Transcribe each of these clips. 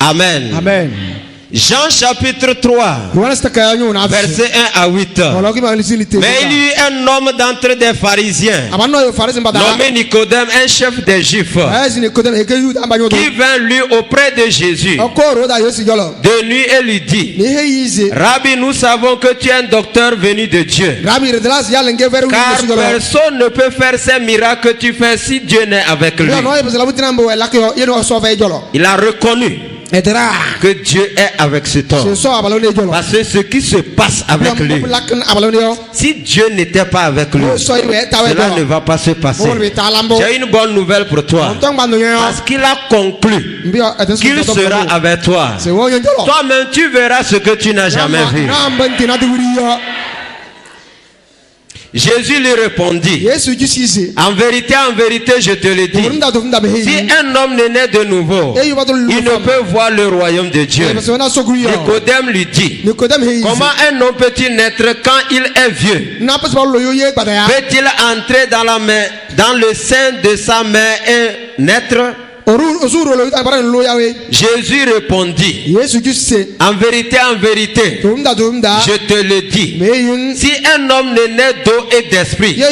Amen. Amen. Jean chapitre 3, verset 1 à 8. Mais il y eut un homme d'entre des pharisiens, nommé Nicodème, un chef des Juifs, qui vint lui auprès de Jésus de nuit et lui dit: Rabbi, nous savons que tu es un docteur venu de Dieu, car personne ne peut faire ces miracles que tu fais si Dieu n'est avec lui. Il a reconnu que Dieu est avec cet homme, parce que ce qui se passe avec lui, si Dieu n'était pas avec lui, cela ne va pas se passer. J'ai une bonne nouvelle pour toi, parce qu'il a conclu qu'il sera avec toi. Toi-même tu verras ce que tu n'as jamais vu. Jésus lui répondit: en vérité, je te le dis, si un homme n'est né de nouveau, il ne peut voir le royaume de Dieu. Nicodème lui dit: comment un homme peut-il naître quand il est vieux? Peut-il entrer dans le sein de sa mère et naître? Jésus répondit: en vérité, je te le dis, si un homme n'est né d'eau et d'esprit, il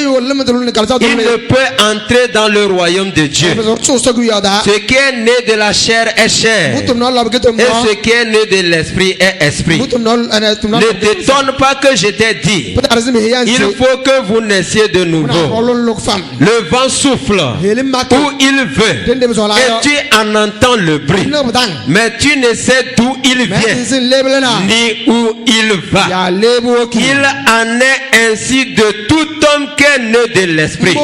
ne peut entrer dans le royaume de Dieu. Ce qui est né de la chair est chair, et ce qui est né de l'esprit est esprit. Ne t'étonne pas que je t'ai dit, il faut que vous naissiez de nouveau. Le vent souffle où il veut, et tu en entends le bruit, mais tu ne sais d'où il vient ni où il va. Il en est ainsi de tout homme qui est né de l'esprit.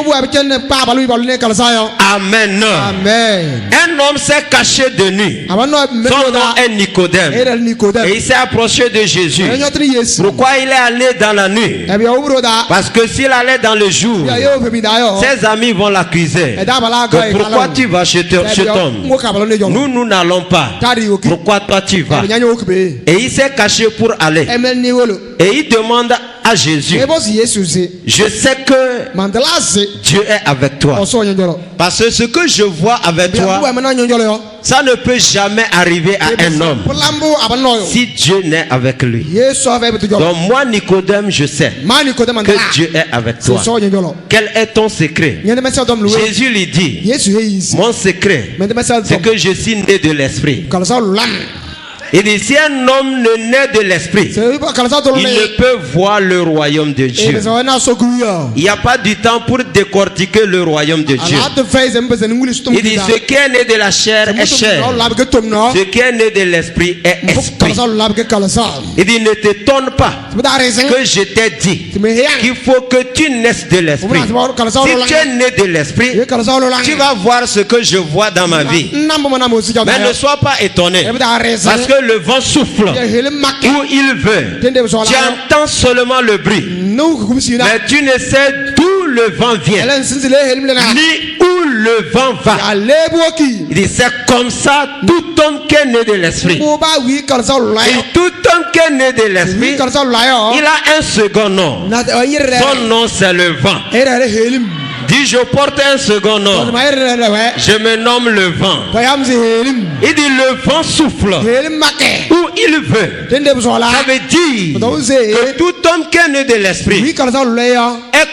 Amen. Un homme s'est caché de nuit. Son nom est Nicodème. Et il s'est approché de Jésus. Pourquoi il est allé dans la nuit? Parce que s'il allait dans le jour, ses amis vont l'accuser. Pourquoi tu vas chez toi? Nous n'allons pas. Pourquoi toi tu vas? Et il s'est caché pour aller. Et il demande à Jésus: je sais que Dieu est avec toi, parce que ce que je vois avec toi, ça ne peut jamais arriver à un homme si Dieu n'est avec lui. Donc moi Nicodème, je sais que Dieu est avec toi. Quel est ton secret? Jésus lui dit: mon secret, c'est que je suis né de l'esprit. Il dit: si un homme ne naît de l'esprit, il ne peut voir le royaume de Dieu. Il n'y a pas du temps pour décortiquer le royaume de Dieu. Il dit: ce qui est né de la chair est chair, ce qui est né de l'esprit est esprit. Il dit: ne t'étonne pas que je t'ai dit qu'il faut que tu naisses de l'esprit. Si tu es né de l'esprit, tu vas voir ce que je vois dans ma vie. Mais ne sois pas étonné, parce que le vent souffle où il veut. Tu entends seulement le bruit, mais tu ne sais d'où le vent vient ni où le vent va. Il dit: c'est comme ça tout homme qui est né de l'esprit. Et tout homme qui est né de l'esprit, il a un second nom. Son nom, c'est le vent. Dis: je porte un second nom. Je me nomme le vent. Il dit: le vent souffle où il veut. Ça veut dire que tout homme qui est né de l'esprit est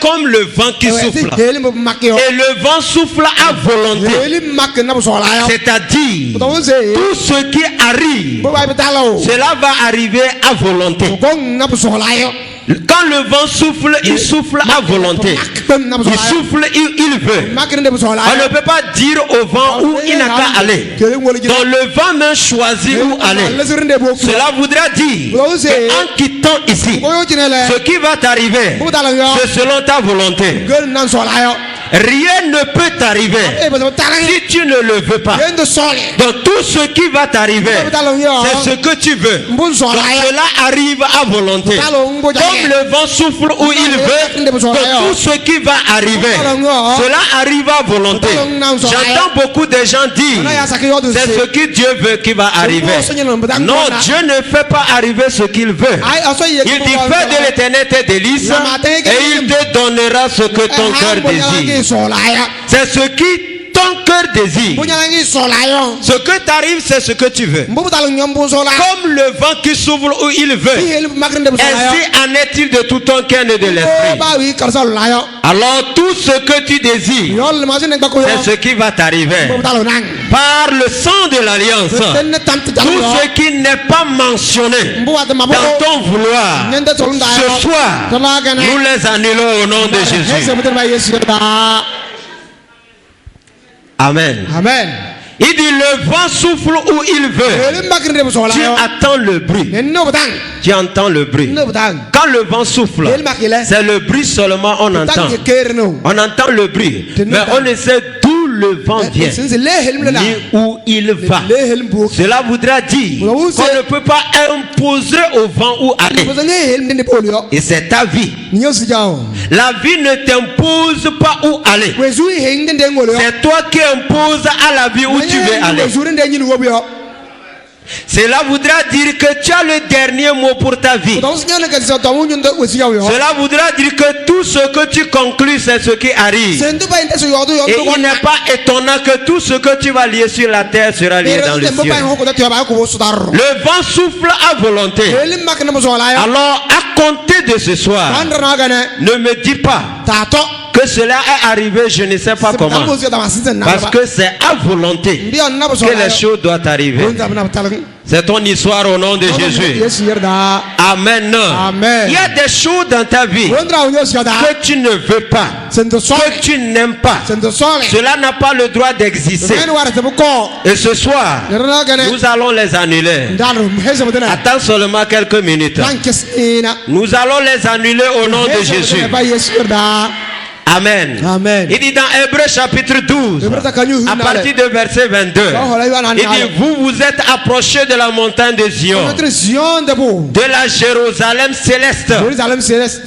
comme le vent qui souffle. Et le vent souffle à volonté. C'est-à-dire, tout ce qui arrive, cela va arriver à volonté. Quand le vent souffle, il souffle à volonté. Il souffle, il veut. On ne peut pas dire au vent où il n'a qu'à aller. Donc le vent même choisit où aller. Cela voudrait dire qu'en quittant ici, ce qui va t'arriver, c'est selon ta volonté. Rien ne peut t'arriver si tu ne le veux pas. Donc tout ce qui va t'arriver, c'est ce que tu veux. Donc cela arrive à volonté. Comme le vent souffle où il veut, donc tout ce qui va arriver, cela arrive à volonté. J'entends beaucoup de gens dire: c'est ce que Dieu veut qui va arriver. Non, Dieu ne fait pas arriver ce qu'il veut. Il dit: fais de l'éternel tes délices et il te donnera ce que ton cœur désire. C'est ce qui ton cœur désire, ce que t'arrive, c'est ce que tu veux. Comme le vent qui s'ouvre où il veut, ainsi en est-il de tout ton cœur et de l'esprit. Alors tout ce que tu désires, c'est ce qui va t'arriver. Par le sang de l'alliance, tout ce qui n'est pas mentionné dans ton vouloir, ce soir, nous les annulons au nom de Jésus. Amen. Amen. Il dit le vent souffle où il veut. Tu attends le bruit. Tu entends le bruit. Quand le vent souffle, c'est le bruit seulement on entend. On entend le bruit, mais on ne sait d'où le vent vient ni où il va. Cela voudra dire qu'on ne peut pas imposer au vent où aller. Et c'est ta vie. La vie ne t'impose pas où aller. C'est toi qui imposes à la vie où tu veux aller. Cela voudra dire que tu as le dernier mot pour ta vie. Cela voudra dire que tout ce que tu conclus, c'est ce qui arrive. Et il n'est pas étonnant que tout ce que tu vas lier sur la terre sera lié dans le ciel. Le vent souffle à volonté. Alors, à compter de ce soir, ne me dis pas que cela est arrivé, je ne sais pas comment. Parce que c'est à volonté que les choses doivent arriver. C'est ton histoire au nom de Jésus. Amen. Amen. Il y a des choses dans ta vie que tu ne veux pas, que tu n'aimes pas. Cela n'a pas le droit d'exister. Et ce soir, nous allons les annuler. Attends seulement quelques minutes. Nous allons les annuler au nom de Jésus. Amen. Amen. Il dit dans Hébreux chapitre 12, à partir de verset 22, il dit, vous vous êtes approchés de la montagne de Zion, de la Jérusalem céleste,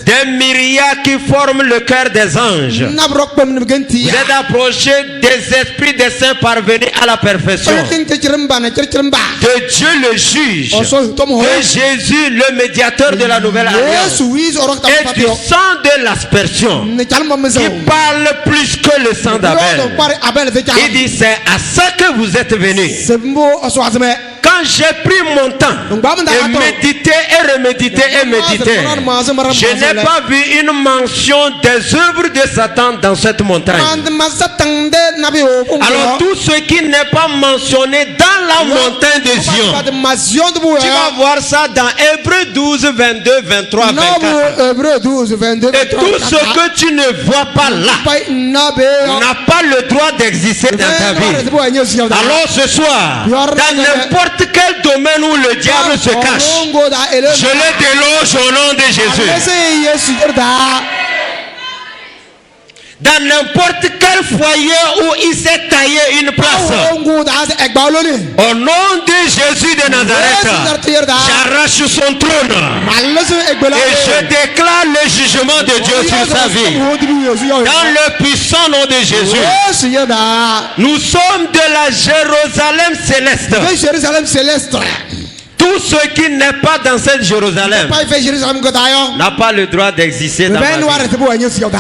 des myriades qui forment le cœur des anges. Vous êtes approchés des esprits des saints parvenus à la perfection, de Dieu le juge, de Jésus le médiateur de la nouvelle alliance, et du sang de l'aspersion, qui parle plus que le sang d'Abel. Il dit, c'est à ça que vous êtes venus. Quand j'ai pris mon temps et médité et remédité et médité, je n'ai pas vu une mention des œuvres de Satan dans cette montagne. Alors tout ce qui n'est pas mentionné dans la montagne de Zion, tu vas voir ça dans Hébreux 12, 22, 23, 24. Et tout ce que tu ne vois pas là n'a pas le droit d'exister dans ta vie. Alors ce soir, dans n'importe quel domaine où le diable se cache, je le déloge au nom de Jésus. Dans n'importe quel foyer où il s'est taillé une place, au nom de Jésus de Nazareth, j'arrache son trône et je déclare le jugement de Dieu sur sa vie. Dans le puissant nom de Jésus, nous sommes de la Jérusalem céleste. Tout ce qui n'est pas dans cette Jérusalem n'a pas le droit d'exister dans ma vie.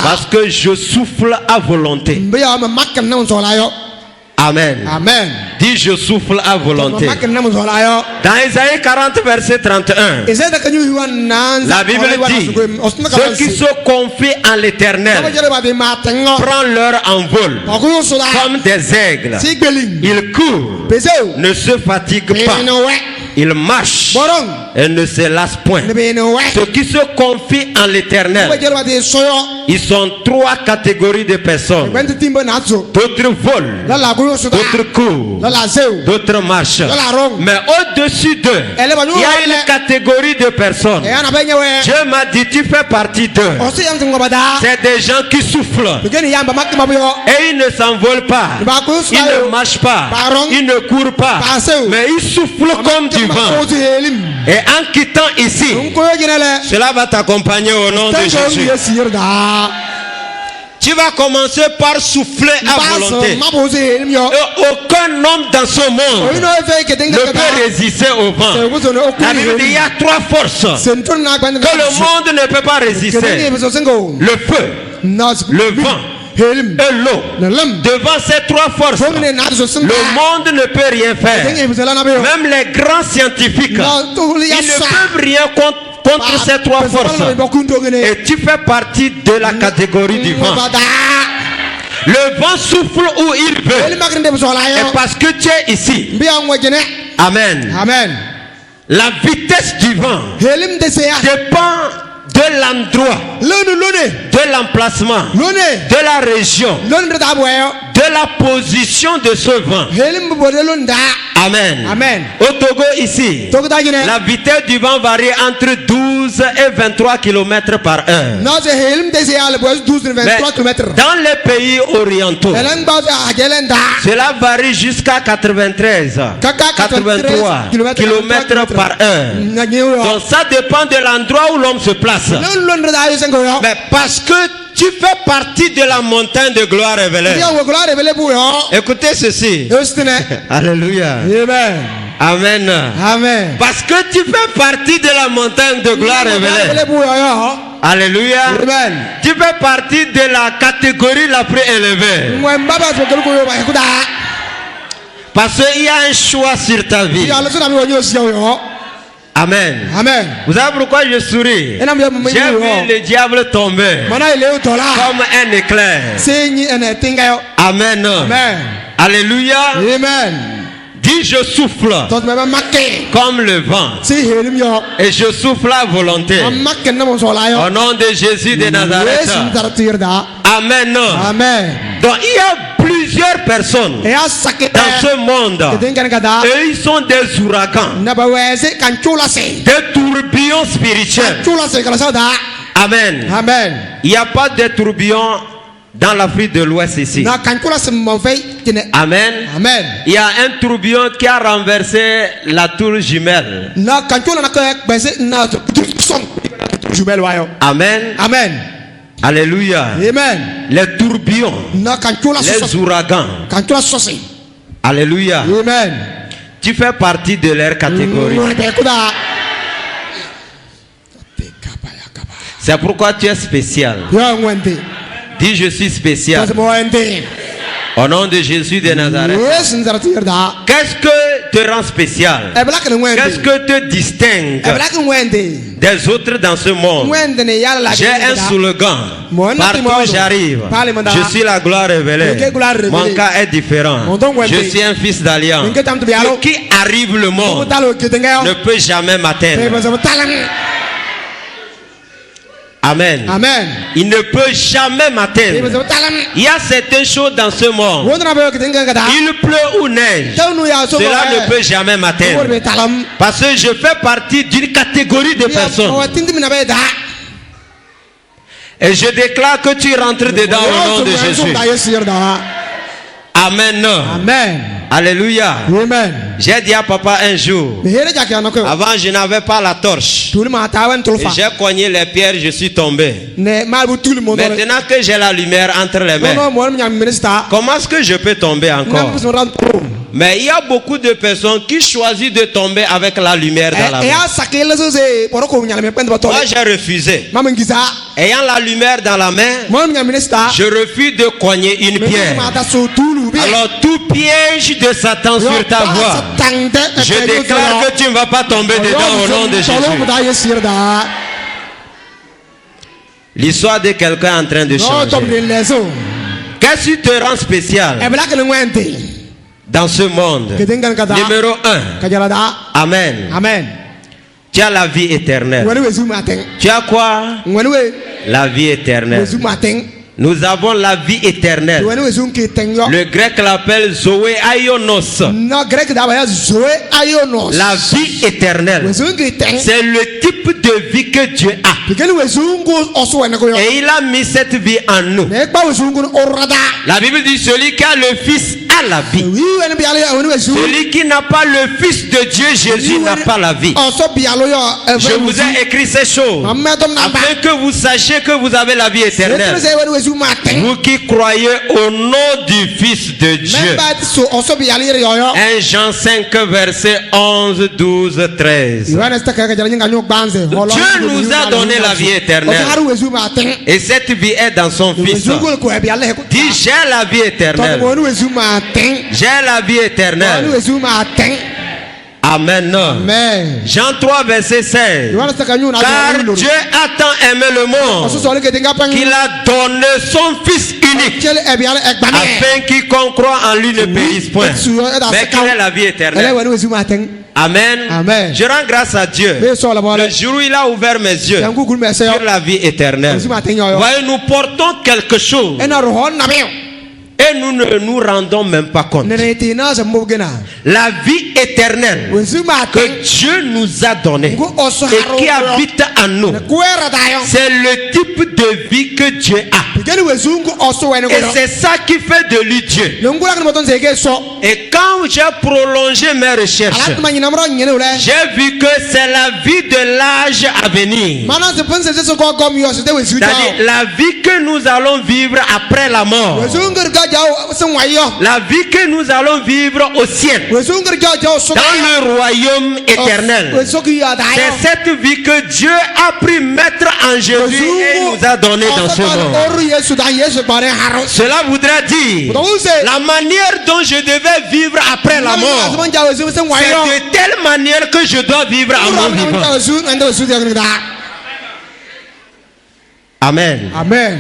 Parce que je souffle à volonté. Amen. Amen. Dis, je souffle à volonté. Dans Isaïe 40 verset 31, la Bible dit, ceux qui se confient en l'Éternel prennent leur envol comme des aigles. Ils courent, ne se fatiguent pas. Ils marchent et ne se lassent point. Ceux qui se confient en l'Éternel, ils sont trois catégories de personnes. D'autres volent, d'autres courent, d'autres marchent. Mais au-dessus d'eux, il y a une catégorie de personnes. Dieu m'a dit, tu fais partie d'eux. C'est des gens qui soufflent et ils ne s'envolent pas, ils ne marchent pas, ils ne courent pas, mais ils soufflent comme du vent. Et en quittant ici, cela va t'accompagner au nom de Jésus. Tu vas commencer par souffler à volonté. Et aucun homme dans ce monde ne peut résister au vent. La Bible dit, il y a trois forces que le monde ne peut pas résister: le feu, le vent et l'eau. Devant ces trois forces, le monde ne peut rien faire. Même les grands scientifiques, ils ne peuvent rien contre ces trois forces. Et tu fais partie de la catégorie du vent. Le vent souffle où il veut. Et parce que tu es ici. Amen. Amen. La vitesse du vent dépend de l'endroit, de l'emplacement, de la région, de la position de ce vent. Amen. Amen. Au Togo ici, la vitesse du vent varie entre 12 et 23 km par heure. Dans les pays orientaux, cela varie jusqu'à 93, 83 km par heure. Donc ça dépend de l'endroit où l'homme se place. Mais parce que tu fais partie de la montagne de gloire révélée. Écoutez ceci. Alléluia. Amen. Amen. Parce que tu fais partie de la montagne de gloire révélée. Alléluia. Amen. Tu fais partie de la catégorie la plus élevée. Parce qu'il y a un choix sur ta vie. Amen. Amen. Vous savez pourquoi je souris? J'ai vu le diable tomber comme un éclair. Amen. Amen. Alléluia. Amen. Dis je souffle comme le vent. Et je souffle à volonté. Au nom de Jésus de Nazareth. Amen. Amen. Donc il y a plusieurs personnes dans ce monde. Et ils sont des ouragans. Des tourbillons spirituels. Amen. Amen. Il n'y a pas de tourbillons dans l'Afrique de l'Ouest ici. Amen. Amen. Il y a un tourbillon qui a renversé la tour jumelle. Amen. Amen. Alléluia. Amen. Les tourbillons, les ouragans. Alléluia. Amen. Tu fais partie de leur catégorie. C'est pourquoi tu es spécial. Dis je suis spécial. Au nom de Jésus de Nazareth. Qu'est-ce que te rend spécial? Qu'est-ce que te distingue des autres dans ce monde? J'ai un slogan. Partout où j'arrive, je suis la gloire révélée. Mon cas est différent. Je suis un fils d'alliance. Ce qui arrive le monde ne peut jamais m'atteindre. Amen. Amen. Il ne peut jamais m'atteindre. Il y a certaines choses dans ce monde. Il pleut ou neige. Cela ne peut jamais m'atteindre. Parce que je fais partie d'une catégorie de personnes. Et je déclare que tu rentres dedans au nom de Jésus. Amen. Amen. Alléluia. Amen. J'ai dit à papa un jour, avant je n'avais pas la torche. J'ai cogné les pierres, je suis tombé. Maintenant que j'ai la lumière entre les mains, comment est-ce que je peux tomber encore? Mais il y a beaucoup de personnes qui choisissent de tomber avec la lumière dans la main. Moi j'ai refusé. Ayant la lumière dans la main, je refuse de cogner une pierre. Alors tout piège de Satan sur ta voie, je déclare que tu ne vas pas tomber dedans au nom de Jésus. L'histoire de quelqu'un est en train de changer. Qu'est-ce qui te rend spécial dans ce monde? Numéro 1. Amen. Amen. Tu as la vie éternelle. Tu as quoi? La vie éternelle. Nous avons la vie éternelle. Le grec l'appelle Zoé Aionos. La vie éternelle, c'est le type de vie que Dieu a. Et il a mis cette vie en nous. La Bible dit celui qui a le Fils a la vie. Celui qui n'a pas le Fils de Dieu, Jésus, n'a pas la vie. Je vous ai écrit ces choses afin que vous sachiez que vous avez la vie éternelle. Vous qui croyez au nom du Fils de Dieu. 1 Jean 5, verset 11, 12, 13. Dieu nous a donné la vie éternelle. Et cette vie est dans son Fils. Dis, j'ai la vie éternelle. J'ai la vie éternelle. Amen. Amen. Jean 3, verset 16. Car Dieu a tant aimé le monde qu'il a donné son Fils unique, afin quiconque croit en lui ne périsse point, mais qu'il ait la vie éternelle. Amen. Amen. Je rends grâce à Dieu. Le jour où il a ouvert mes yeux sur la vie éternelle. Voyez, nous portons quelque chose. Et nous ne nous rendons même pas compte. La vie éternelle que Dieu nous a donnée et qui habite en nous, c'est le type de vie que Dieu a. Et c'est ça qui fait de lui Dieu. Et quand j'ai prolongé mes recherches, j'ai vu que c'est la vie de l'âge à venir. C'est-à-dire la vie que nous allons vivre après la mort. La vie que nous allons vivre au ciel, dans le royaume éternel. C'est cette vie que Dieu a pris mettre en Jésus et nous a donné dans ce monde. Cela voudrait dire la manière dont je devais vivre après la mort, c'est de telle manière que je dois vivre à mon vivant. Amen. Amen.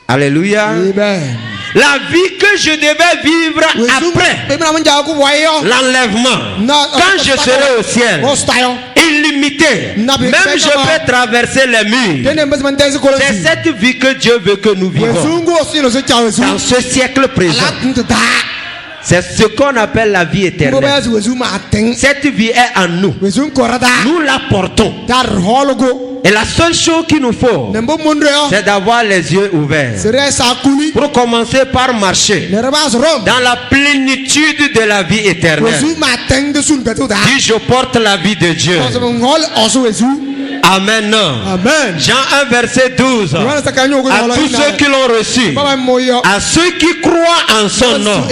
Alléluia. Amen. La vie que je devais vivre après l'enlèvement, quand je serai au ciel, illimité, même je peux traverser les murs. C'est cette vie que Dieu veut que nous vivons dans ce siècle présent. C'est ce qu'on appelle la vie éternelle. Cette vie est en nous. Nous la portons. Et la seule chose qu'il nous faut, c'est d'avoir les yeux ouverts pour commencer par marcher dans la plénitude de la vie éternelle. Si je porte la vie de Dieu. Amen. Amen. Jean 1, verset 12. À tous ceux qui l'ont reçu, à ceux qui croient en son nom,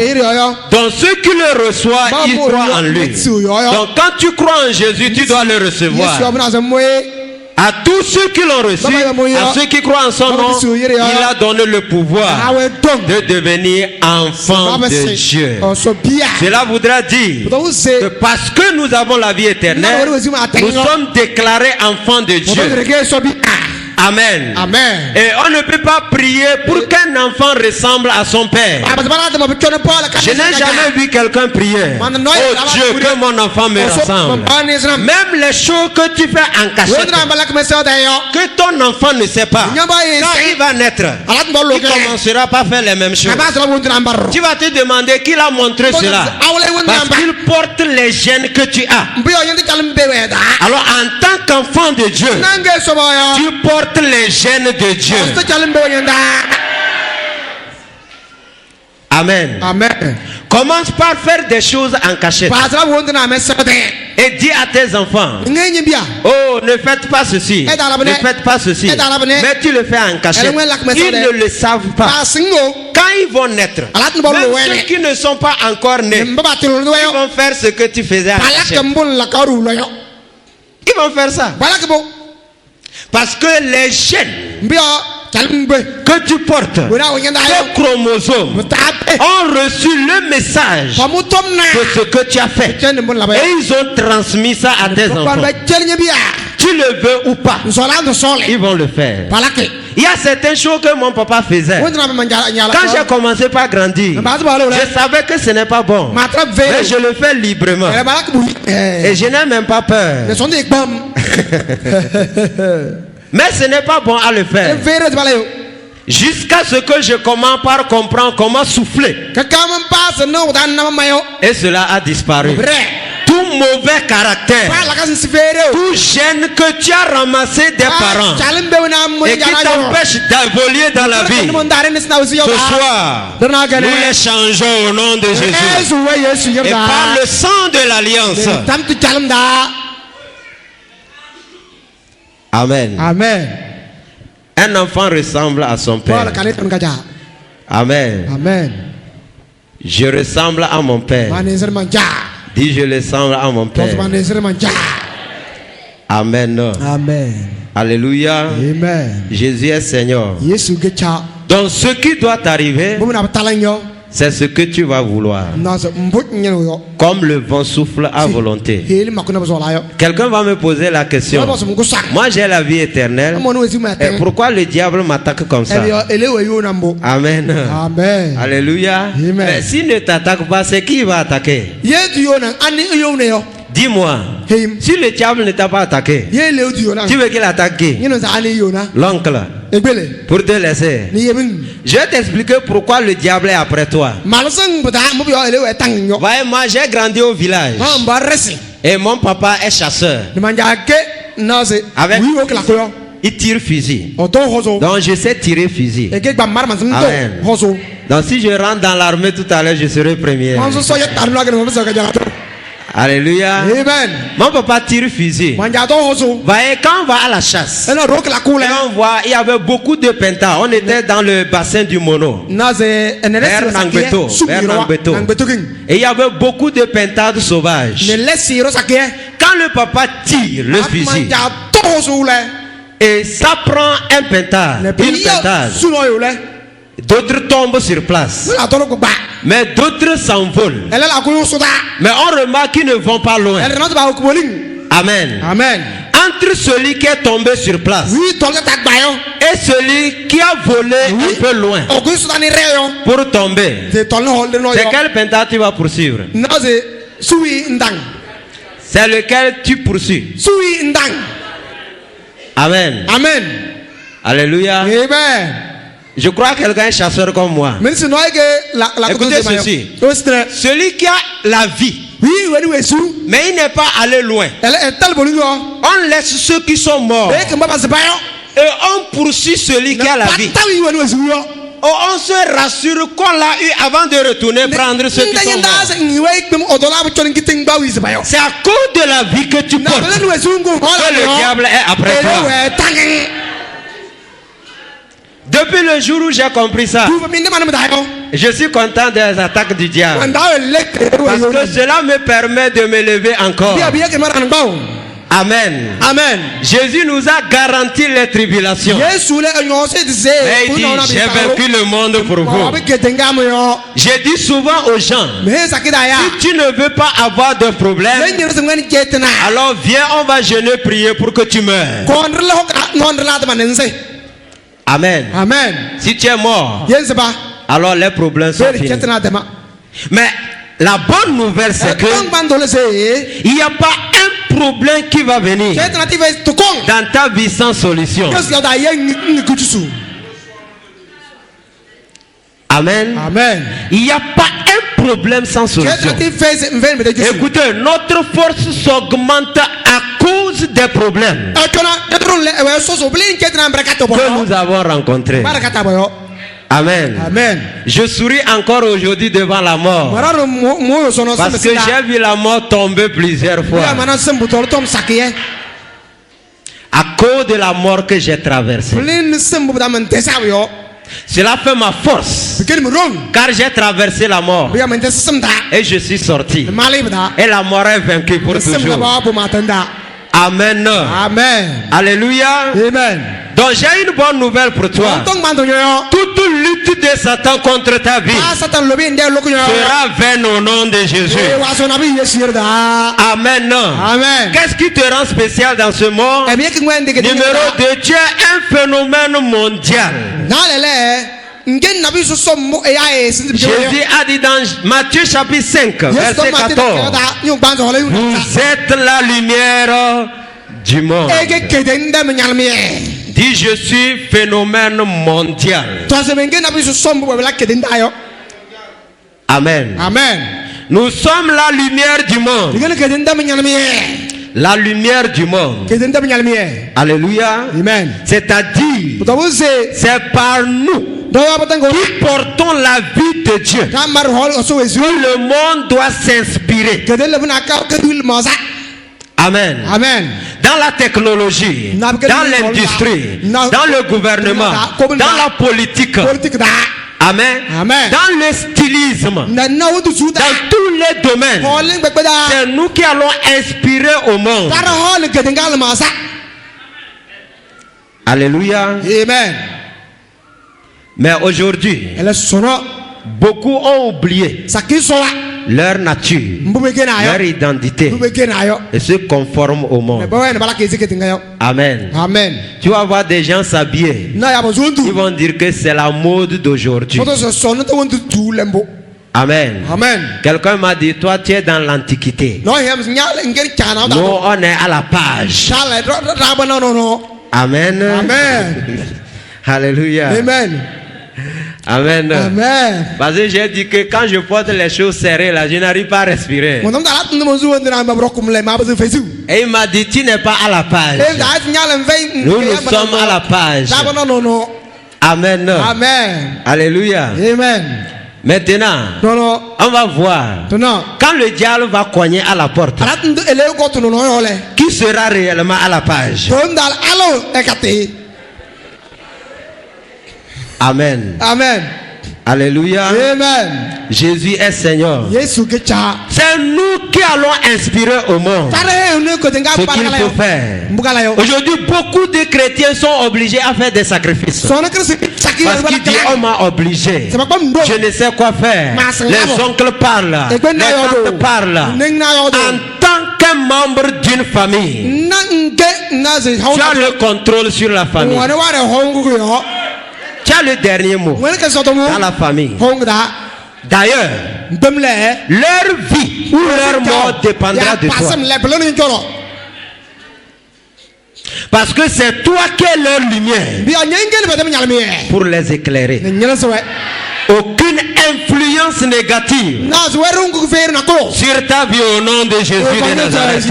donc ceux qui le reçoivent, ils croient en lui. Donc quand tu crois en Jésus, tu dois le recevoir. À tous ceux qui l'ont reçu, à ceux qui croient en son nom, il a donné le pouvoir de devenir enfants de Dieu. Cela voudra dire que parce que nous avons la vie éternelle, nous sommes déclarés enfants de Dieu. Amen. Amen. Et on ne peut pas prier pour qu'un enfant ressemble à son père. Je n'ai jamais vu quelqu'un prier. Oh Dieu, que mon enfant me ressemble. Même les choses que tu fais en cachette, que ton enfant ne sait pas, quand il va naître, il commencera pas à faire les mêmes choses. Tu vas te demander qui l'a montré cela. Parce qu'il porte les gènes que tu as. Alors en tant qu'enfant de Dieu, tu portes les gènes de Dieu. Amen. Amen. Commence par faire des choses en cachette. Et dis à tes enfants, oh, ne faites pas ceci, ne faites pas ceci. Mais tu le fais en cachette. Ils ne le savent pas. Quand ils vont naître, même ceux qui ne sont pas encore nés, ils vont faire ce que tu faisais en cachette. Ils vont faire ça. Parce que les gènes que tu portes, tes chromosomes, ont reçu le message de ce que tu as fait. Et ils ont transmis ça à tes enfants. Tu le veux ou pas, ils vont le faire. Il y a certaines choses que mon papa faisait. Quand j'ai commencé par grandir, je savais que ce n'est pas bon. Mais je le fais librement. Et je n'ai même pas peur. Mais ce n'est pas bon à le faire. Jusqu'à ce que je commence par comprendre comment souffler. Et cela a disparu. Tout mauvais caractère, tout gêne que tu as ramassé des parents et qui t'empêche d'évoluer dans la vie, ce soir, nous les changeons au nom de Jésus. Et par le sang de l'alliance. Amen. Amen. Un enfant ressemble à son père. Amen. Amen. Je ressemble à mon père. Dis, je ressemble à mon père. Amen. Amen. Alléluia. Amen. Jésus est Seigneur. Donc ce qui doit arriver, c'est ce que tu vas vouloir. Comme le vent souffle à volonté. Quelqu'un va me poser la question. Moi j'ai la vie éternelle. Et pourquoi le diable m'attaque comme ça? Amen. Amen. Alléluia. Mais s'il ne t'attaque pas, c'est qui va attaquer? Dis-moi, si le diable ne t'a pas attaqué, tu veux qu'il attaque qui? L'oncle. Pour te laisser. Je vais t'expliquer pourquoi le diable est après toi. Voyez, moi j'ai grandi au village. Et mon papa est chasseur. Avec il tire fusil. Donc je sais tirer fusil. Amen. Donc si je rentre dans l'armée tout à l'heure, je serai premier. Alléluia. Amen. Mon papa tire fusil. Voyez, quand on va à la chasse, on voit, il y avait beaucoup de pentas. On était dans le bassin du Mono. Vers Nangbeto. Et il y avait beaucoup de pentades sauvages. Quand le papa tire le fusil, et ça prend un pentade, une pentade, d'autres tombent sur place. Mais d'autres s'envolent. Mais on remarque qu'ils ne vont pas loin. Amen. Amen. Entre celui qui est tombé sur place et celui qui a volé un peu loin pour tomber, c'est quel pentade tu vas poursuivre? C'est lequel tu poursuis? Amen. Amen. Alléluia. Amen. Je crois que quelqu'un est chasseur comme moi. Écoutez ceci. Celui qui a la vie, mais il n'est pas allé loin. On laisse ceux qui sont morts. Et on poursuit celui qui a la vie. Oh, on se rassure qu'on l'a eu avant de retourner prendre ceux qui sont morts. C'est à cause de la vie que tu portes que le diable est après toi. Depuis le jour où j'ai compris ça, je suis content des attaques du diable. Parce que cela me permet de me lever encore. Amen. Amen. Jésus nous a garanti les tribulations. Mais il dit, j'ai vaincu le monde pour vous. J'ai dit souvent aux gens, si tu ne veux pas avoir de problème, alors viens, on va jeûner, prier pour que tu meurs. Amen. Amen. Si tu es mort, alors les problèmes sont finis. Mais la bonne nouvelle, c'est que il n'y a pas un problème qui va venir dans ta vie sans solution. Amen. Amen. Il n'y a pas un problème sans solution. Écoutez, notre force s'augmente à cause des problèmes que nous avons rencontrés. Amen. Amen. Je souris encore aujourd'hui devant la mort. Parce que j'ai vu la mort tomber plusieurs fois. À cause de la mort que j'ai traversée. Cela fait ma force. Car j'ai traversé la mort. Et je suis sorti. Et la mort est vaincue pour toujours. Amen. Amen. Alléluia. Amen. Donc j'ai une bonne nouvelle pour toi. Toute lutte de Satan contre ta vie sera vaine au nom de Jésus. Amen. Amen. Qu'est-ce qui te rend spécial dans ce monde? Numéro 2, tu es un phénomène mondial. Jésus a dit dans Matthieu chapitre 5, verset 14, vous êtes la lumière du monde. Dit, je suis phénomène mondial. Amen. Amen. Nous sommes la lumière du monde. La lumière du monde. Alléluia. Amen. C'est-à-dire, c'est par nous qui portons la vie de Dieu que le monde doit s'inspirer. Amen. Amen. Dans la technologie, dans l'industrie, dans le gouvernement, dans la politique. Amen. Amen. Dans le stylisme, dans tous les domaines, c'est nous qui allons inspirer au monde. Alléluia. Amen. Mais aujourd'hui, beaucoup ont oublié leur nature, leur identité et se conforment au monde. Amen. Amen. Tu vas voir des gens s'habiller. Ils vont dire que c'est la mode d'aujourd'hui. Amen. Amen. Quelqu'un m'a dit, toi tu es dans l'antiquité. Nous on est à la page. Amen. Amen. Alléluia. Amen. Amen. Amen. Parce que j'ai dit que quand je porte les choses serrées là, je n'arrive pas à respirer. Et il m'a dit, tu n'es pas à la page. Nous sommes à la page. Amen. Amen. Alléluia. Amen. Maintenant, on va voir. Quand le diable va cogner à la porte, qui sera réellement à la page? Amen. Amen. Alléluia. Amen. Jésus est Seigneur. C'est nous qui allons inspirer au monde ce qu'il faut faire. Aujourd'hui, beaucoup de chrétiens sont obligés à faire des sacrifices. Parce qu'ils disent, on m'a obligé. Je ne sais quoi faire. Les oncles parlent. Les tantes parlent. En tant que membre d'une famille, tu as le contrôle sur la famille. Tu as le dernier mot dans la famille. D'ailleurs, leur vie ou leur mort dépendra de toi. Parce que c'est toi qui es leur lumière pour les éclairer. Aucune influence négative sur ta vie au nom de Jésus de Nazareth.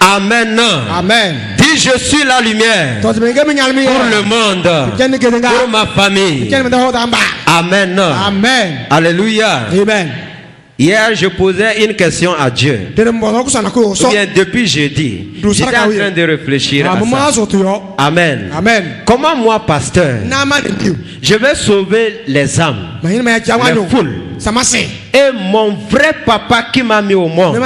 Amen. Amen. Dis, je suis la lumière pour le monde, pour ma famille. Amen. Amen. Alléluia. Amen. Hier, je posais une question à Dieu. Ou bien depuis jeudi, j'étais en train de réfléchir à ça. Amen. Amen. Comment moi, pasteur, je vais sauver les âmes, les foules, et mon vrai papa qui m'a mis au monde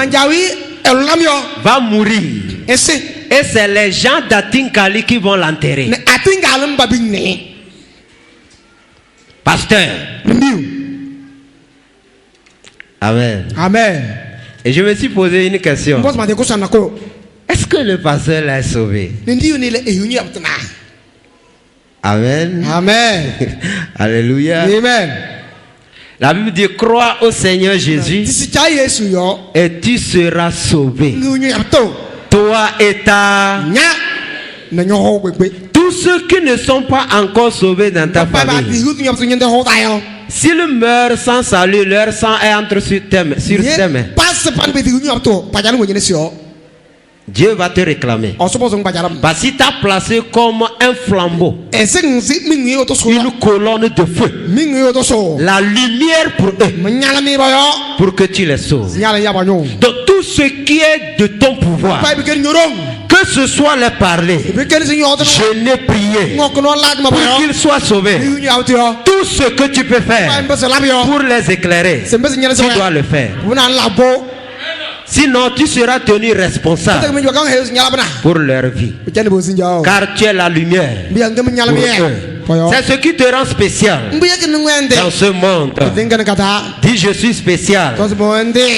va mourir. Et c'est les gens d'Atinkali qui vont l'enterrer. Pasteur. Amen. Amen. Et je me suis posé une question. Est-ce que le pasteur l'a sauvé? Amen. Amen. Alléluia. Amen. La Bible dit, crois au Seigneur Jésus et tu seras sauvé. Toi et ta... Tous ceux qui ne sont pas encore sauvés dans ta famille, s'ils meurent sans salut, leur sang est entre sur tes mains. Dieu va te réclamer. Parce qu'il t'a placé comme un flambeau, une colonne de feu, la lumière pour eux, pour que tu les sauves. Donc tout ce qui est de ton pouvoir, que ce soit les parler, je n'ai prié pour qu'ils soient sauvés. Tout ce que tu peux faire pour les éclairer, tu dois le faire. Sinon, tu seras tenu responsable pour leur vie. Car tu es la lumière pour eux. C'est ce qui te rend spécial dans ce monde. Dis, je suis spécial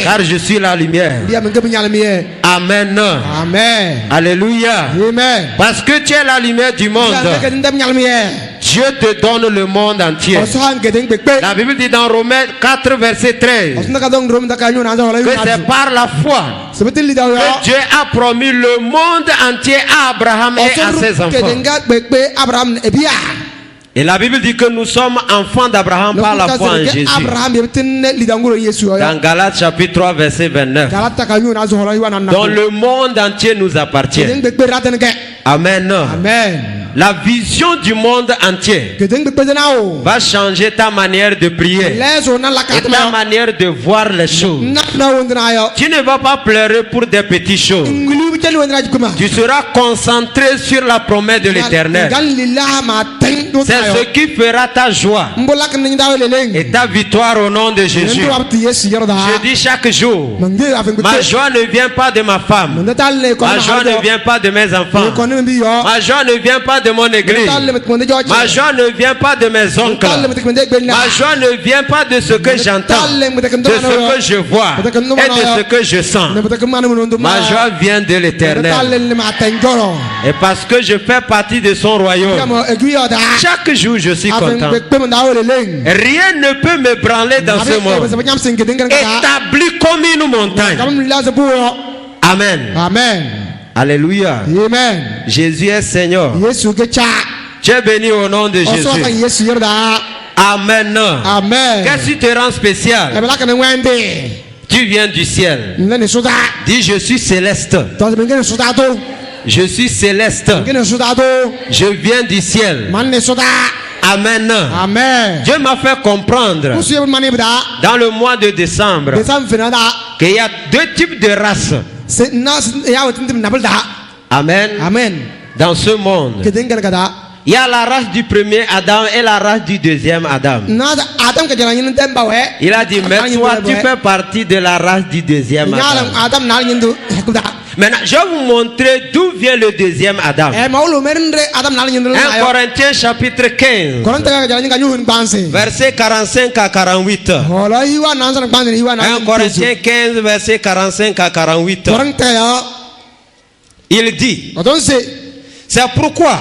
car je suis la lumière. Amen. Amen. Alléluia. Amen. Parce que tu es la lumière du monde, Dieu te donne le monde entier. La Bible dit dans Romains 4 verset 13 que c'est par la foi que Dieu a promis le monde entier à Abraham et à ses enfants. Et la Bible dit que nous sommes enfants d'Abraham par la foi en Jésus. Dans Galates chapitre 3 verset 29. Dont le monde entier nous appartient. Amen. Amen. La vision du monde entier va changer ta manière de prier et ta manière de voir les choses. Tu ne vas pas pleurer pour des petites choses. Tu seras concentré sur la promesse de l'Éternel. C'est ce qui fera ta joie et ta victoire au nom de Jésus. Je dis chaque jour, ma joie ne vient pas de ma femme, ma joie ne vient pas de mes enfants, ma joie ne vient pas de mon église, ma joie ne vient pas de mes oncles, ma joie ne vient pas de ce que j'entends, de ce que je vois et de ce que je sens. Ma joie vient de l'Éternel. Et parce que je fais partie de son royaume, chaque jour je suis content. Rien ne peut me branler dans ce monde. Établi comme une montagne. Amen. Amen. Alléluia. Amen. Jésus est Seigneur. Tu es béni au nom de Jésus. Amen. Amen. Qu'est-ce qui te rend spécial? Tu viens du ciel. Dis, je suis céleste. Je suis céleste. Je viens du ciel. Amen. Amen. Dieu m'a fait comprendre dans le mois de décembre qu'il y a deux types de races. Amen. Amen. Dans ce monde, il y a la race du premier Adam et la race du deuxième Adam. Il a dit, mais toi, tu fais partie de la race du deuxième Adam. Maintenant, je vais vous montrer d'où vient le deuxième Adam. 1 Corinthiens chapitre 15, verset 45 à 48. 1 Corinthiens 15, verset 45 à 48. Il dit, c'est pourquoi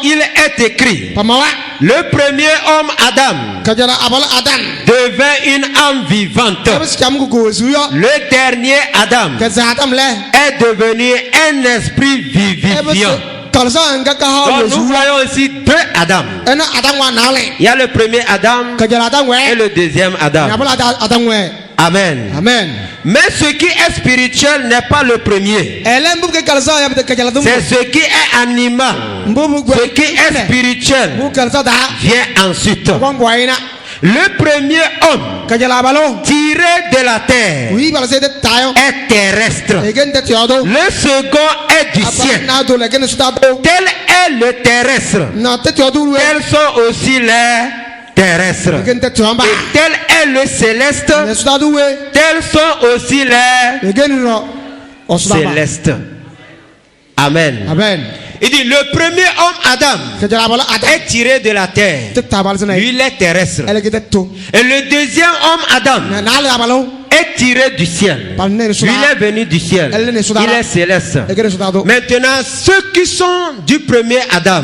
il est écrit, le premier homme Adam devint une âme vivante. Le dernier Adam est devenu un esprit vivifiant. Donc nous voyons ici deux Adam. Il y a le premier Adam et le deuxième Adam. Amen. Amen. Mais ce qui est spirituel n'est pas le premier. C'est ce qui est animal. Ce qui est spirituel vient ensuite. Le premier homme tiré de la terre est terrestre. Le second est du ciel. Tel est le terrestre. Tels sont aussi les terrestres. Et tel est le céleste. Tels sont aussi les célestes. Amen. Amen. Il dit, le premier homme Adam est tiré de la terre. Lui, il est terrestre. Et le deuxième homme Adam est tiré du ciel. Lui, il est venu du ciel. Il est céleste. Maintenant, ceux qui sont du premier Adam,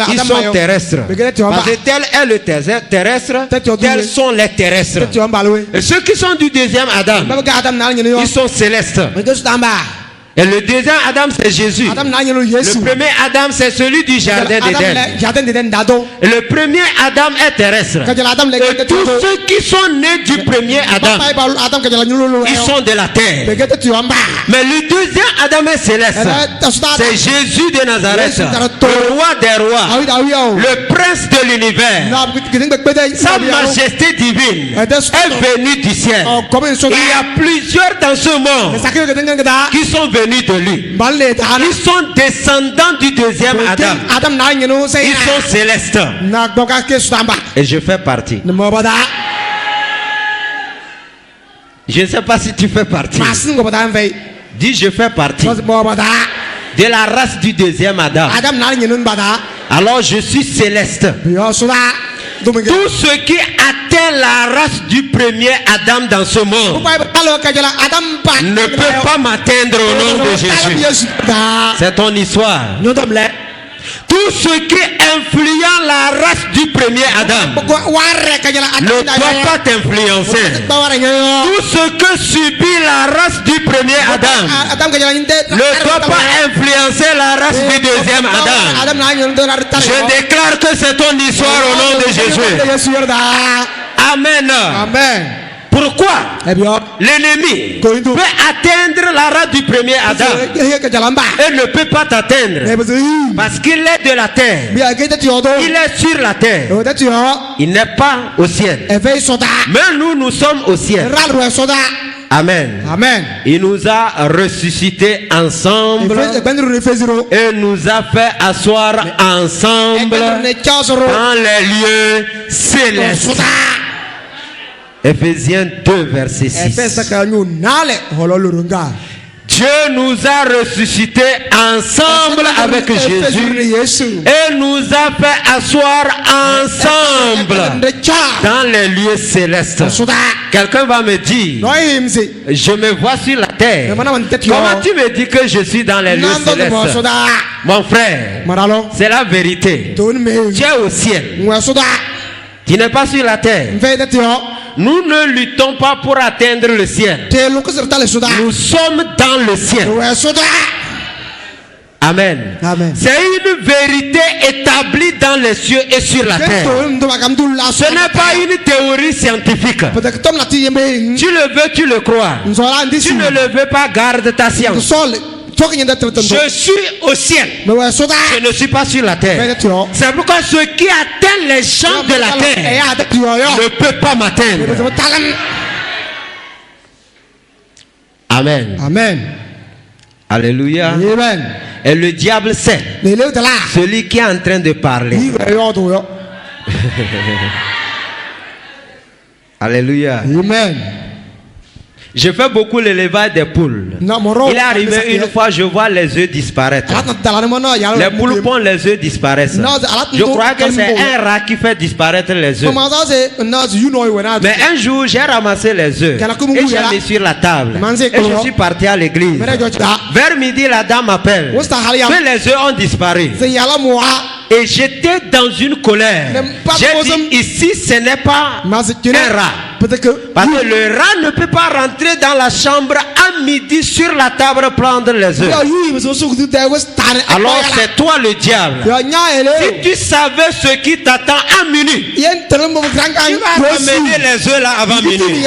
ils sont terrestres. Parce que tel est le terrestre, tels sont les terrestres. Et ceux qui sont du deuxième Adam, ils sont célestes. Et le deuxième Adam, c'est Jésus. Le premier Adam, c'est celui du jardin d'Éden. Et le premier Adam est terrestre. Et tous ceux qui sont nés du premier Adam, ils sont de la terre. Mais le deuxième Adam est céleste. C'est Jésus de Nazareth, le roi des rois, le prince de l'univers. Sa majesté divine est venue du ciel. Il y a plusieurs dans ce monde qui sont venus de lui. Ils sont descendants du deuxième Adam. Ils sont célestes. Et je fais partie. Je ne sais pas si tu fais partie. Dis, je fais partie de la race du deuxième Adam. Alors je suis céleste. Tout ce qui atteint la race du premier Adam dans ce monde ne peut pas m'atteindre au nom de Jésus. C'est ton histoire. Tout ce qui influence la race du premier Adam ne doit pas t'influencer. Tout ce que subit la race du premier Adam ne doit pas influencer la race du deuxième Adam. Je déclare que c'est ton histoire au nom de Jésus. Amen. Amen. Pourquoi l'ennemi peut atteindre la race du premier Adam et ne peut pas t'atteindre? Parce qu'il est de la terre. Il est sur la terre. Il n'est pas au ciel. Mais nous sommes au ciel. Amen. Amen. Il nous a ressuscités ensemble et nous a fait asseoir ensemble dans les lieux célestes. Ephésiens 2 verset 6. Dieu nous a ressuscités ensemble avec Jésus et nous a fait asseoir ensemble dans les lieux célestes. Quelqu'un va me dire, je me vois sur la terre. Comment tu me dis que je suis dans les lieux célestes? Mon frère, c'est la vérité. Tu es au ciel. Tu n'es pas sur la terre. Nous ne luttons pas pour atteindre le ciel. Nous sommes dans le ciel. Amen. Amen. C'est une vérité établie dans les cieux et sur la terre. Ce n'est pas une théorie scientifique. Tu le veux, tu le crois. Tu ne le veux pas, garde ta science. Je suis au ciel. Je ne suis pas sur la terre. C'est pourquoi ce qui atteint les gens de la terre ne peut pas m'atteindre. Amen. Amen. Alléluia. Amen. Et le diable sait. Celui qui est en train de parler. Alléluia. Amen. Je fais beaucoup l'élevage des poules. Il est arrivé une fois, je vois les œufs disparaître. Les poules pondent, les œufs disparaissent. Je crois que c'est un rat qui fait disparaître les œufs. Mais un jour, j'ai ramassé les œufs et j'ai mis sur la table. Et je suis parti à l'église. Vers midi, la dame m'appelle. Mais les œufs ont disparu. Et j'étais dans une colère. J'ai dit, ici ce n'est pas un rat. Parce que le rat ne peut pas rentrer dans la chambre à midi sur la table prendre les œufs. Alors c'est toi le diable. Si tu savais ce qui t'attend à minuit, tu vas amener les œufs là avant minuit.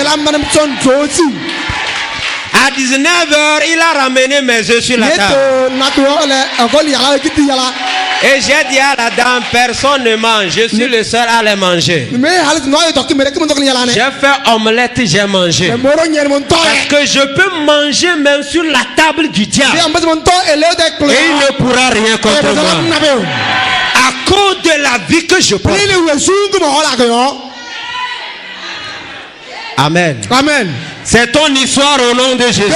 À 19h, il a ramené mes œufs sur la table. Et j'ai dit à la dame, personne ne mange, je suis le seul à les manger. J'ai fait omelette, j'ai mangé. Parce que je peux manger même sur la table du diable. Et il ne pourra rien contre moi. À cause de la vie que je prends. Amen. Amen. C'est ton histoire au nom de Jésus.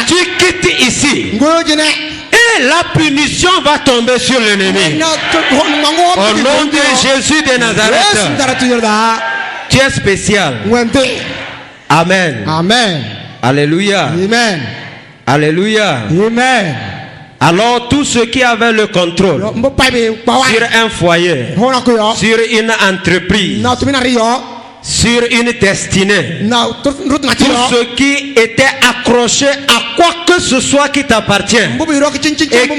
Tu quittes ici. Et la punition va tomber sur l'ennemi. Au nom de Jésus de Nazareth. Tu es spécial. Amen. Amen. Alléluia. Amen. Alléluia. Amen. Alors tous ceux qui avaient le contrôle sur un foyer, sur une entreprise, sur une destinée, tous ceux qui étaient accrochés à quoi que ce soit qui t'appartient et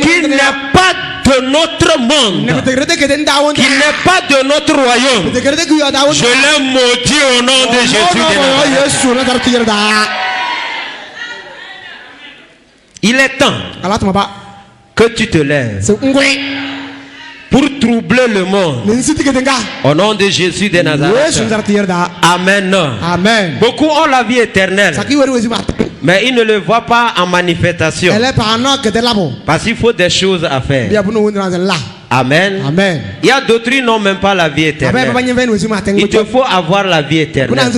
qui n'est pas de notre monde, qui n'est pas de notre royaume, je l'ai maudit au nom de Jésus. Il est temps que tu te lèves pour troubler le monde. Au nom de Jésus de Nazareth. Amen. Amen. Beaucoup ont la vie éternelle, mais ils ne le voient pas en manifestation. Parce qu'il faut des choses à faire. Amen. Amen. Il y a d'autres qui n'ont même pas la vie éternelle. Il te faut avoir la vie éternelle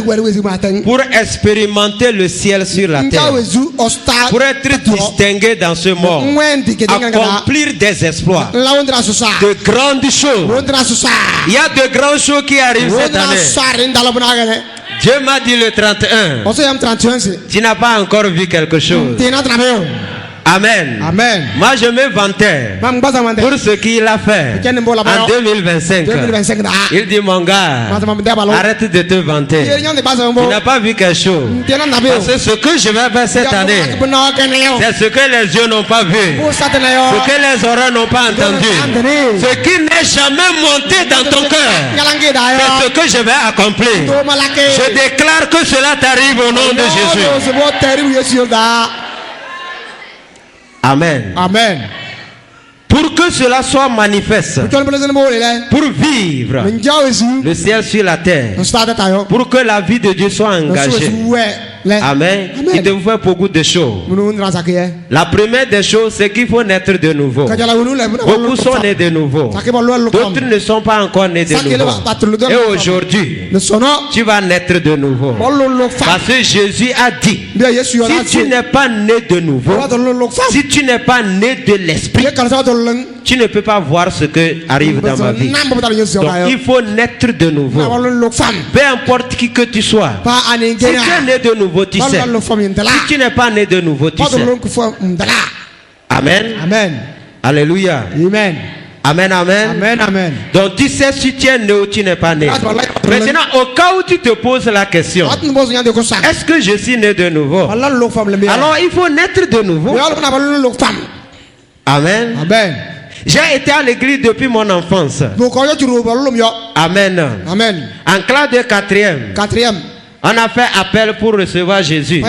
pour expérimenter le ciel sur la terre, pour être distingué dans ce monde, accomplir des exploits, de grandes choses. Il y a de grandes choses qui arrivent cette année. Dieu m'a dit le 31. Tu n'as pas encore vu quelque chose. Amen. Amen. Moi je me vantais pour ce qu'il a fait en 2025. Il dit mon gars, arrête de te vanter. Tu n'as pas vu quelque chose. Parce que ce que je vais faire cette année, c'est ce que les yeux n'ont pas vu, ce que les oreilles n'ont pas entendu, ce qui n'est jamais monté dans ton cœur. C'est ce que je vais accomplir. Je déclare que cela t'arrive au nom de Jésus. Amen. Amen. Pour que cela soit manifeste, pour vivre le ciel sur la terre, pour que la vie de Dieu soit engagée. Amen. Il te fait beaucoup de choses. La première des choses, c'est qu'il faut naître de nouveau. Beaucoup sont nés de nouveau. D'autres ne sont pas encore nés de nouveau. Et aujourd'hui, tu vas naître de nouveau. Parce que Jésus a dit, si tu n'es pas né de nouveau, si tu n'es pas né de l'esprit, tu ne peux pas voir ce qui arrive dans ma vie. Donc il faut naître de nouveau. Peu importe qui que tu sois. Si tu es né de nouveau, tu sais. Si tu n'es pas né de nouveau, tu sais. Amen. Amen. Alléluia. Amen. Amen, amen. Amen, amen. Donc tu sais si tu es né ou tu n'es pas né. Maintenant, au cas où tu te poses la question, est-ce que je suis né de nouveau? Alors il faut naître de nouveau. Amen. Amen. J'ai été à l'église depuis mon enfance. Amen. Amen. En classe de quatrième, on a fait appel pour recevoir Jésus.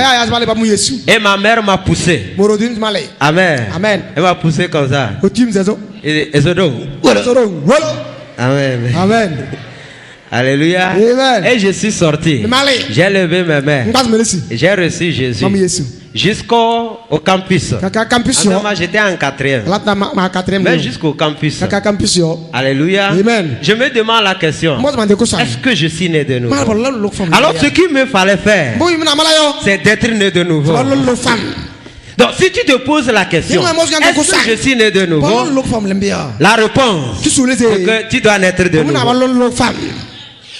Et ma mère m'a poussé. Amen. Amen. Elle m'a poussé comme ça. Amen. Amen. Alléluia. Amen. Et je suis sorti. J'ai levé mes mains. J'ai reçu Jésus. Jusqu'au campus. Moi j'étais en quatrième. Mais jusqu'au campus. Alléluia. Amen. Je me demande la question. Est-ce que je suis né de nouveau? Alors ce qu'il me fallait faire, c'est d'être né de nouveau. Donc si tu te poses la question, est-ce que je suis né de nouveau? La réponse, c'est que tu dois naître de nouveau.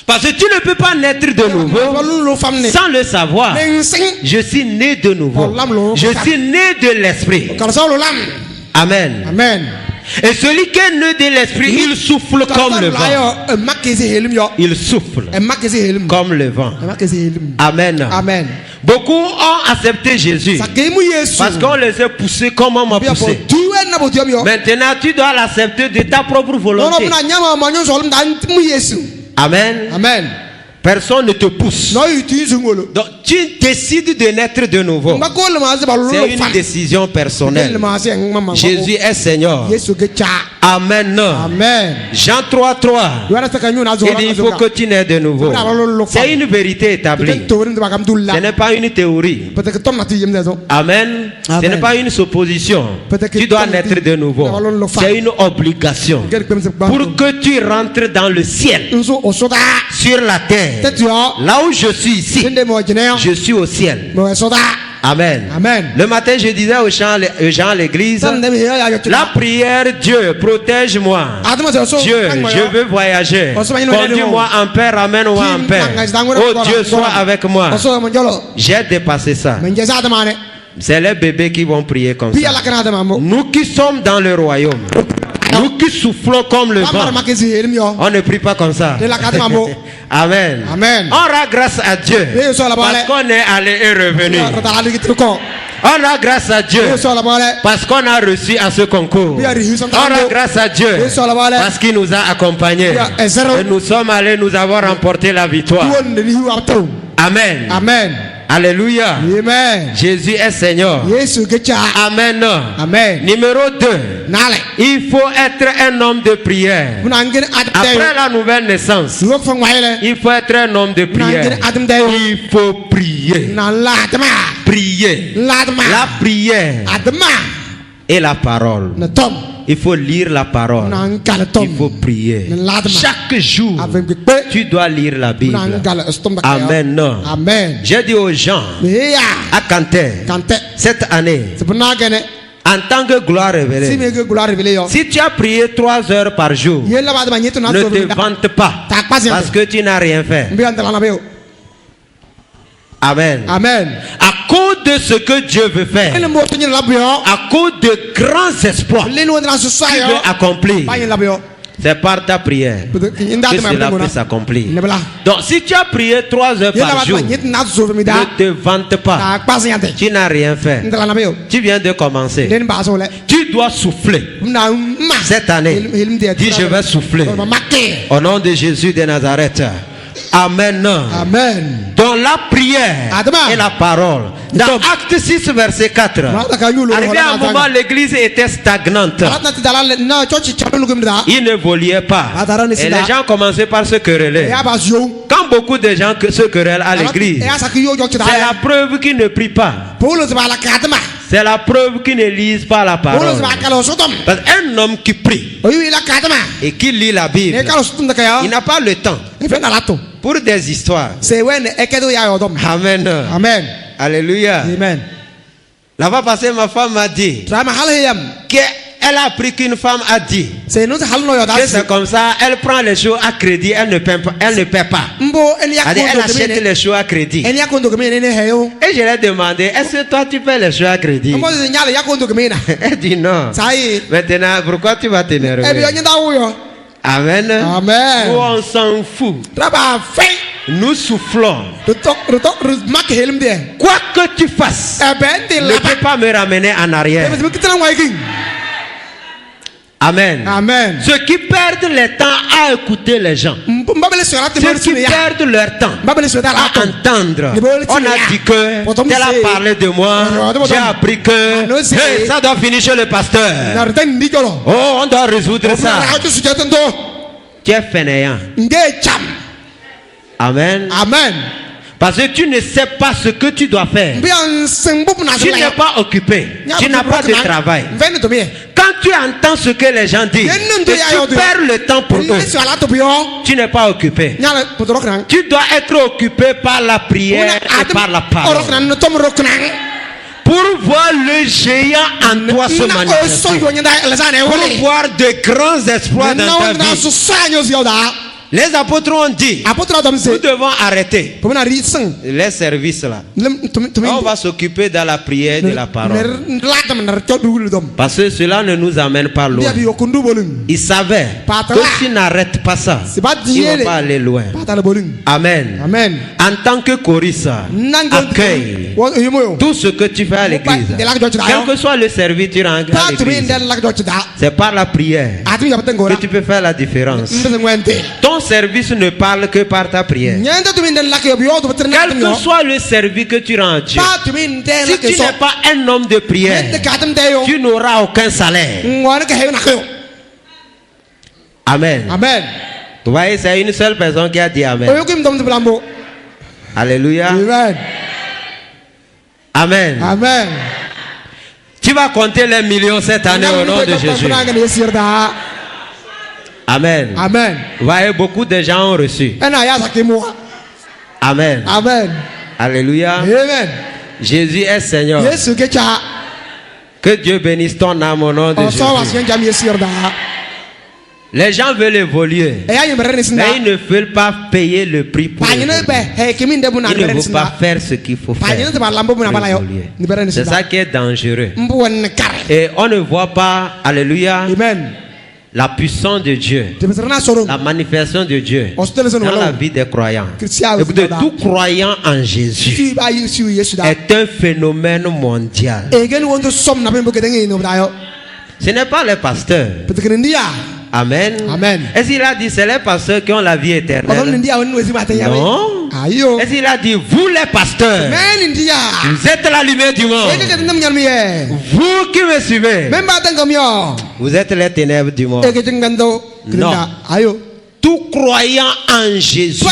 Parce que tu ne peux pas naître de nouveau sans le savoir. Je suis né de nouveau. Je suis né de l'esprit. Amen. Amen. Et celui qui est né de l'esprit, il souffle comme le vent. Il souffle comme le vent. Amen. Amen. Beaucoup ont accepté Jésus parce qu'on les a poussés comme on m'a poussé. Maintenant, tu dois l'accepter de ta propre volonté. Amen. Amen. Personne ne te pousse. Donc tu décides de naître de nouveau. C'est une décision personnelle. Jésus est Seigneur. Amen. Amen. Jean 3:3. Il dit il faut que tu naies de nouveau. C'est une vérité établie. Ce n'est pas une théorie. Amen. Ce n'est pas une supposition. Tu dois naître de nouveau. C'est une obligation. Pour que tu rentres dans le ciel, sur la terre. Là où je suis ici, je suis au ciel. Amen. Amen. Le matin, je disais aux gens à l'église, la prière, Dieu, protège-moi. Dieu, je veux voyager. Conduis-moi en paix, ramène-moi en paix. Oh Dieu, sois avec moi. J'ai dépassé ça. C'est les bébés qui vont prier comme ça. Nous qui sommes dans le royaume, nous qui soufflons comme le vent, on ne prie pas comme ça. Amen. Amen. On rend grâce à Dieu parce qu'on est allé et revenu. On rend grâce à Dieu parce qu'on a reçu à ce concours. On rend grâce à Dieu parce qu'il nous a accompagnés. Et nous sommes allés, nous avons remporté la victoire. Amen. Amen. Alléluia. Amen. Jésus est Seigneur. Amen. Amen. Numéro 2. Il faut être un homme de prière. Après la nouvelle naissance, il faut être un homme de prière. Il faut prier. Prier. La prière et la parole. Il faut lire la parole. Il faut prier. Chaque jour, tu dois lire la Bible. Amen. Amen. J'ai dit aux gens, à Kanté, cette année, en tant que gloire révélée, si tu as prié 3 heures par jour, ne te vante pas parce que tu n'as rien fait. Amen. Amen. À cause cause de ce que Dieu veut faire, à cause de grands espoirs qu'il veut accomplir, c'est par ta prière que cela peut s'accomplir. Donc si tu as prié 3 heures par jour, ne te vante pas. Tu n'as rien fait. Tu viens de commencer. Tu dois souffler. Cette année, dis je vais souffler. Au nom de Jésus de Nazareth. Amen. Amen. Dans la prière et la parole. Dans Acte 6 verset 4. Arrivé à un moment, l'église était stagnante. Il n'évoluait pas. Et les gens commençaient par se quereller. Quand beaucoup de gens se querellent à l'église, c'est la preuve qu'ils ne prient pas. C'est la preuve qu'ils ne lisent pas la parole. Parce qu'un homme qui prie et qui lit la Bible, il n'a pas le temps pour des histoires. Amen. Amen. Alléluia. Amen. Là-bas passé, ma femme m'a dit qu'elle a appris qu'une femme a dit que c'est comme ça, elle prend les choses à crédit, elle ne paie pas. Elle achète les choses à crédit. Et je lui ai demandé, est-ce que toi tu paies les choses à crédit? Elle dit non. Maintenant, pourquoi tu vas t'énerver? Amen. Amen. Nous on s'en fout. Nous soufflons. Quoi que tu fasses, ne peux pas me ramener en arrière. Amen. Amen. Ceux qui perdent le temps à écouter les gens, ceux qui perdent leur temps à entendre, on a dit que tel a parlé de moi, j'ai appris que hey, ça doit finir chez le pasteur. Oh, on doit résoudre ça. Tu es fainéant. Amen. Amen. Parce que tu ne sais pas ce que tu dois faire. Tu n'es pas occupé. Tu n'as pas de travail. Quand tu entends ce que les gens disent, et tu perds le temps pour eux, tu n'es pas occupé. Tu dois être occupé par la prière et par la parole. Pour voir le géant en toi se manifester. Pour voir de grands espoirs dans ta vie. Les apôtres ont dit, nous devons arrêter les services là. On va s'occuper dans la prière de la parole. Parce que cela ne nous amène pas loin. Ils savaient que si tu n'arrêtes pas ça, ils ne vont pas aller loin. Amen. Amen. En tant que choriste, accueille tout ce que tu fais à l'église. Quel que soit le service que tu rends à l'église, c'est par la prière que tu peux faire la différence. Ton service ne parle que par ta prière. Quel que soit le service que tu rends à Dieu, si tu n'es pas un homme de prière, tu n'auras aucun salaire. Amen. Amen. Vous voyez, c'est une seule personne qui a dit Amen. Alléluia. Amen. Amen. Amen. Tu vas compter les millions cette année au nom de Jésus. Amen. Amen. Vous voyez, beaucoup de gens ont reçu. Amen. Amen. Alléluia. Amen. Jésus est Seigneur. Que Dieu bénisse ton âme au nom de Jésus. Les gens veulent évoluer, mais ils ne veulent pas payer le prix pour évoluer. Ils ne veulent pas faire ce qu'il faut faire pour évoluer. C'est ça qui est dangereux. Et on ne voit pas, alléluia, Amen, la puissance de Dieu, la manifestation de Dieu dans la vie des croyants. Écoutez, tout croyant en Jésus est un phénomène mondial. Ce n'est pas les pasteurs. Amen. Amen. Est-ce qu'il a dit c'est les pasteurs qui ont la vie éternelle? Non. Est-ce qu'il a dit vous les pasteurs, vous êtes la lumière du monde? Vous qui me suivez, vous êtes les ténèbres du monde. Non. Tout croyant en Jésus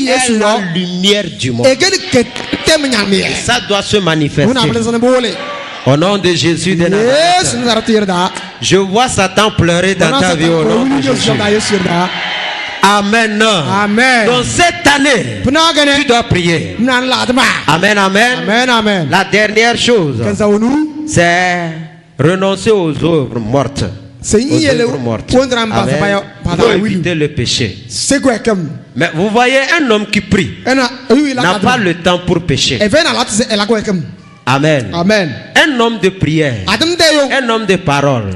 est la lumière du monde. Et ça doit se manifester. Au nom de Jésus de Nazareth. Je vois Satan pleurer dans ta vie au nom de Jésus. Amen. Amen. Donc cette année, tu dois prier. Amen, amen. Amen, amen. La dernière chose, c'est renoncer aux œuvres mortes. Amen. Pour éviter le péché. Mais vous voyez un homme qui prie n'a pas le temps pour pécher. Amen. Amen. Un homme de prière, un homme de parole,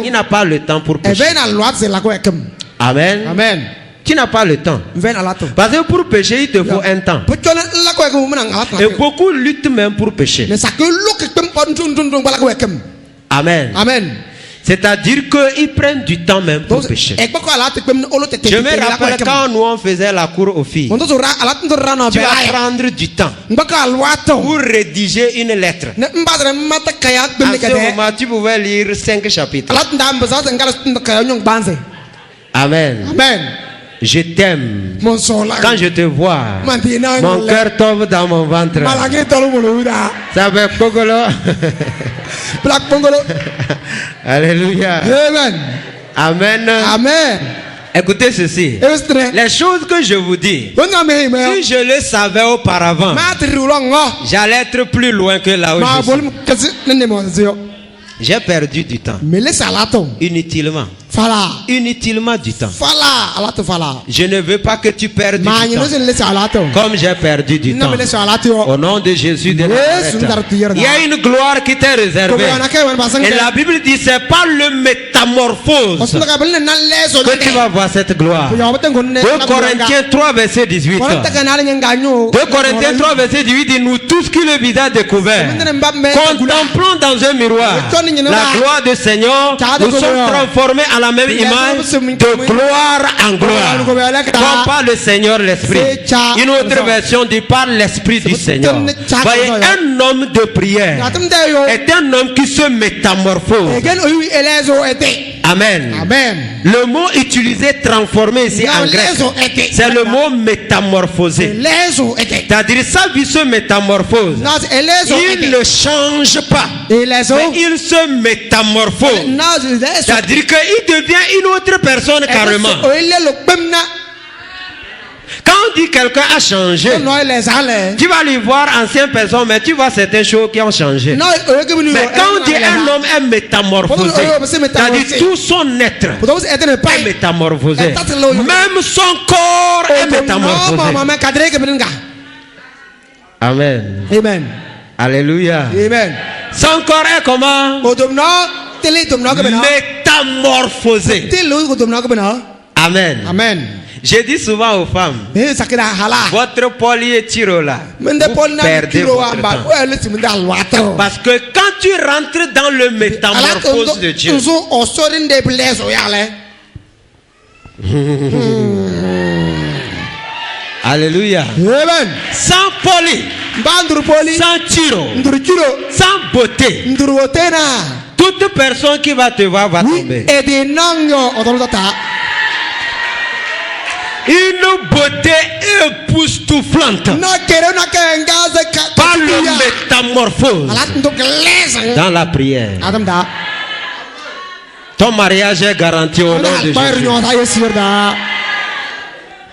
il n'a pas le temps pour pécher. Amen. Amen. Tu n'as pas le temps. Parce que pour pécher, il te faut un temps. Et beaucoup luttent même pour pécher. Amen. Amen. C'est-à-dire qu'ils prennent du temps même pour pécher. Je me rappelle quand nous on faisait la cour aux filles. Tu vas prendre du temps pour rédiger une lettre. À ce moment, tu pouvais lire 5 chapitres. Amen. Amen. Je t'aime. Quand je te vois, mon cœur tombe dans mon ventre. Ça fait Pogolo. Alléluia. Amen. Amen. Amen. Écoutez ceci. Les choses que je vous dis, si je le savais auparavant, j'allais être plus loin que là où je suis. J'ai perdu du temps. Inutilement. Inutilement du temps. Je ne veux pas que tu perdes du temps comme j'ai perdu du temps. Au nom de Jésus de Nazareth, il y a une gloire qui t'est réservée. Et la Bible dit c'est pas le métamorphose que tu vas voir cette gloire. 2 Corinthiens 3 verset 18. 2 Corinthiens 3 verset 18 dit nous tous qui le visage découvert contemplons dans un miroir la gloire du Seigneur, nous sommes transformés à la même image de gloire en gloire, comme par le Seigneur l'Esprit. Une autre version dit par l'Esprit du Seigneur. Voyez, un homme de prière est un homme qui se métamorphose. Amen. Amen. Le mot utilisé transformé ici en grec, c'est le mot métamorphosé. C'est-à-dire sa vie se métamorphose. Il ne change pas, mais il se métamorphose. C'est-à-dire qu'il devient une autre personne carrément. Quand on dit quelqu'un a changé, tu vas lui voir ancienne personne, mais tu vois certaines choses qui ont changé. Mais quand on dit un homme est métamorphosé, c'est-à-dire tout son être est métamorphosé. Même son corps est métamorphosé. Amen. Amen. Alléluia. Amen. Son corps est comment? Métamorphosé. Amen. Amen. Je dis souvent aux femmes, votre poly est tiro là, vous perdez votre temps. Parce que quand tu rentres dans le métamorphose de Dieu, alléluia. Amen. Sans poly, sans tiro, sans beauté, toute personne qui va te voir va tomber. Une beauté époustouflante par le métamorphose dans la prière. Ton mariage est garanti au nom de Jésus.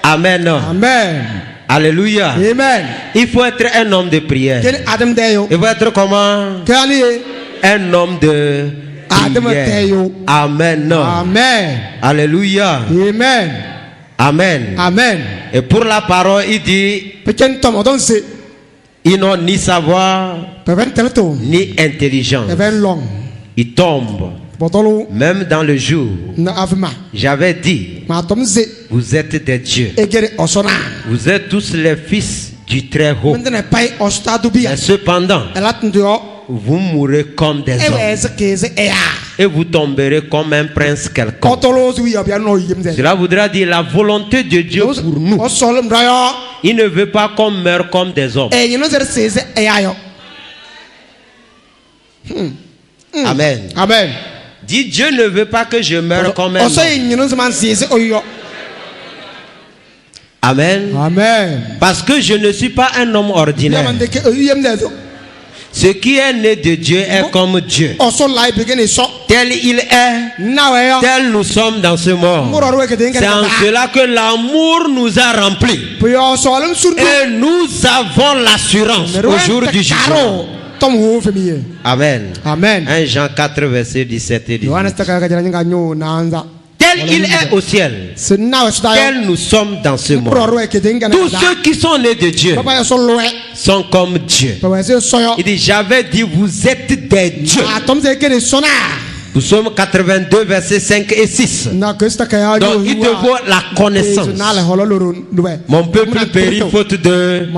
Amen. Amen. Alléluia. Amen. Il faut être un homme de prière. Il faut être comment? Un homme de prière. Amen. Amen. Alléluia. Amen. Amen. Amen. Et pour la parole, il dit ils n'ont ni savoir ni intelligence. Ils tombent. Même dans le jour, j'avais dit, vous êtes des dieux. Vous êtes tous les fils du Très-Haut. Mais cependant, vous mourrez comme des hommes. Et vous tomberez comme un prince quelconque. Cela voudra dire la volonté de Dieu pour nous. Il ne veut pas qu'on meure comme des hommes. Amen. Amen. Dis, Dieu ne veut pas que je meure comme un homme. Amen. Amen. Parce que je ne suis pas un homme ordinaire. Ce qui est né de Dieu est comme Dieu. Tel il est, tel nous sommes dans ce monde. C'est en cela que l'amour nous a remplis. Et nous avons l'assurance au jour du jugement. Amen. Amen. 1 Jean 4 verset 17 et 18. Tel Tel il est au ciel, tel nous sommes dans ce monde. Tous ceux qui sont nés de Dieu sont comme Dieu. Il dit, j'avais dit, vous êtes des dieux. Psaume 82, versets 5 et 6. Donc il te faut la connaissance. Mon peuple périt faute de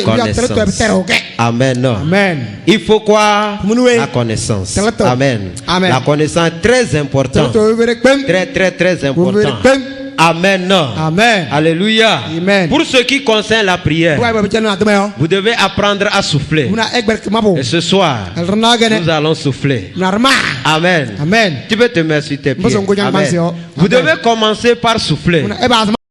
connaissance. Amen. Il faut quoi? La connaissance. Amen. La connaissance est très importante. Très important. Amen. Amen. Alléluia. Amen. Pour ce qui concerne la prière, vous devez apprendre à souffler. Et ce soir, nous allons souffler. Amen. Amen. Tu peux te mettre sur tes pieds. Amen. Vous devez commencer par souffler.